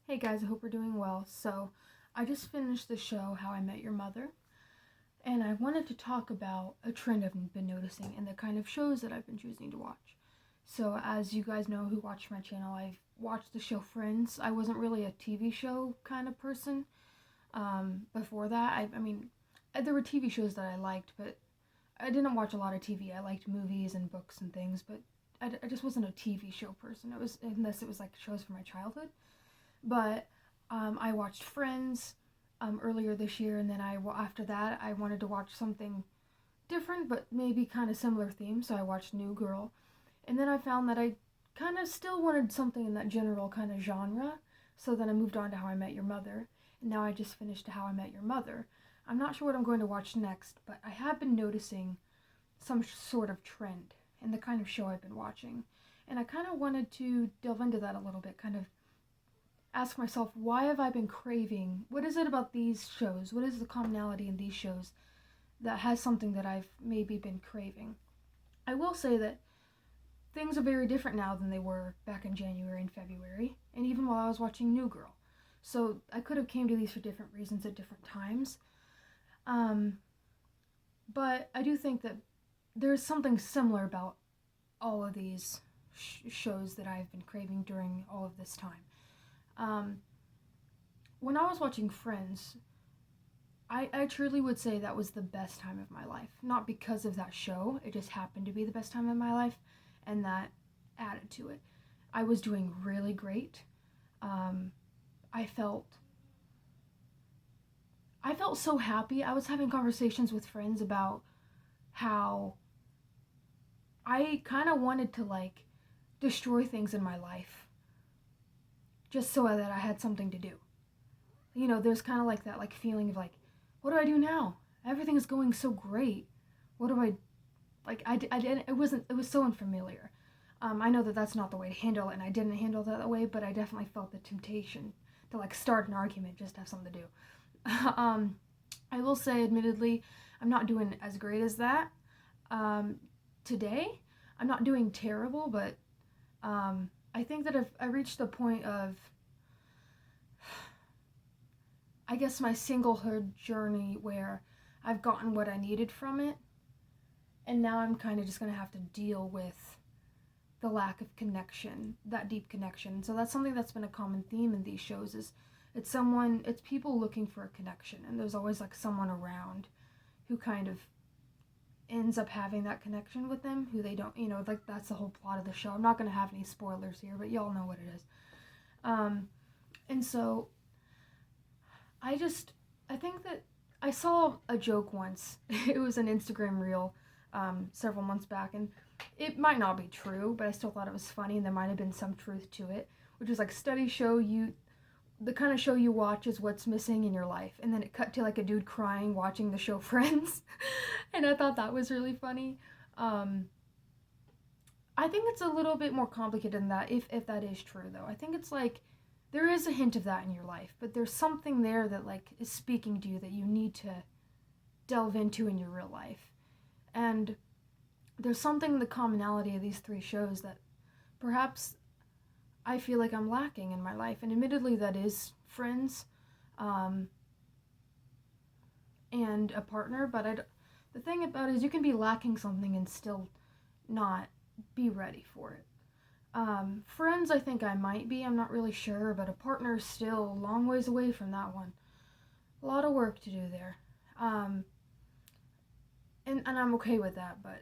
Hey guys, I hope we're doing well. So, I just finished the show How I Met Your Mother, and I wanted to talk about a trend I've been noticing and the kind of shows that I've been choosing to watch. So, as you guys know who watch my channel, I've watched the show Friends. I wasn't really a TV show kind of person before that. There were TV shows that I liked, but I didn't watch a lot of TV. I liked movies and books and things, but I just wasn't a TV show person. It was unless it was like shows from my childhood. But I watched Friends earlier this year, and then after that I wanted to watch something different, but maybe kind of similar theme. So I watched New Girl, and then I found that I kind of still wanted something in that general kind of genre. So then I moved on to How I Met Your Mother, and now I just finished How I Met Your Mother. I'm not sure what I'm going to watch next, but I have been noticing some sort of trend in the kind of show I've been watching. And I kind of wanted to delve into that a little bit, kind of ask myself, why have I been craving? What is it about these shows? What is the commonality in these shows that has something that I've maybe been craving? I will say that things are very different now than they were back in January and February, and even while I was watching New Girl. So I could have came to these for different reasons at different times. Um, but I do think that there's something similar about all of these shows that I've been craving during all of this time. Um, when I was watching Friends, I truly would say that was the best time of my life. Not because of that show, it just happened to be the best time of my life, and that added to it. I was doing really great. Um, I felt I felt so happy. I was having conversations with friends about how I kind of wanted to like destroy things in my life just so that I had something to do. There's kind of like that like feeling of like, what do I do now? Everything is going so great. What do I like? I didn't. It was so unfamiliar. I know that that's not the way to handle it, and I didn't handle it that way, but I definitely felt the temptation to like start an argument just to have something to do. um, I will say, admittedly, I'm not doing as great as that. Um, Today, I'm not doing terrible, but I think that I reached the point of, I guess, my singlehood journey where I've gotten what I needed from it, and now I'm kind of just gonna have to deal with the lack of connection, that deep connection. So that's something that's been a common theme in these shows is it's people looking for a connection, and there's always like someone around who kind of ends up having that connection with them who they don't, like that's the whole plot of the show. I'm not going to have any spoilers here, but y'all know what it is. And so I just, I think that I saw a joke once. It was an Instagram reel several months back, and it might not be true, but I still thought it was funny, and there might have been some truth to it, which is like studies show the kind of show you watch is what's missing in your life. And then it cut to like a dude crying watching the show Friends. And I thought that was really funny. Um, I think it's a little bit more complicated than that, if that is true, though. I think it's like there is a hint of that in your life, but there's something there that like is speaking to you that you need to delve into in your real life. And there's something in the commonality of these three shows that perhaps I feel like I'm lacking in my life. And admittedly, that is Friends um, and a partner. But the thing about it is you can be lacking something and still not be ready for it. Friends, I think I might be. I'm not really sure. But a partner is still a long ways away from that one. A lot of work to do there. Um, and I'm okay with that. But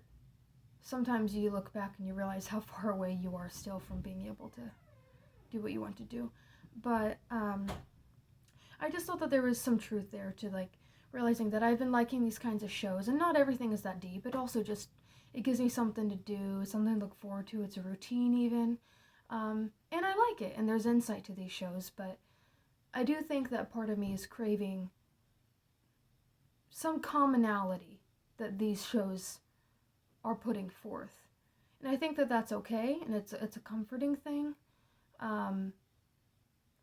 sometimes you look back and you realize how far away you are still from being able to do what you want to do. But I just thought that there was some truth there to like realizing that I've been liking these kinds of shows, and not everything is that deep. It also just it gives me something to do, something to look forward to. It's a routine even, and I like it. And there's insight to these shows, but I do think that part of me is craving some commonality that these shows are putting forth, and I think that that's okay, and it's a comforting thing. Um,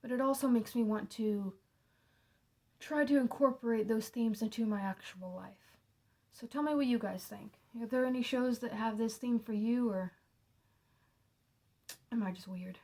but it also makes me want to try to incorporate those themes into my actual life. So tell me what you guys think. Are there any shows that have this theme for you, or am I just weird?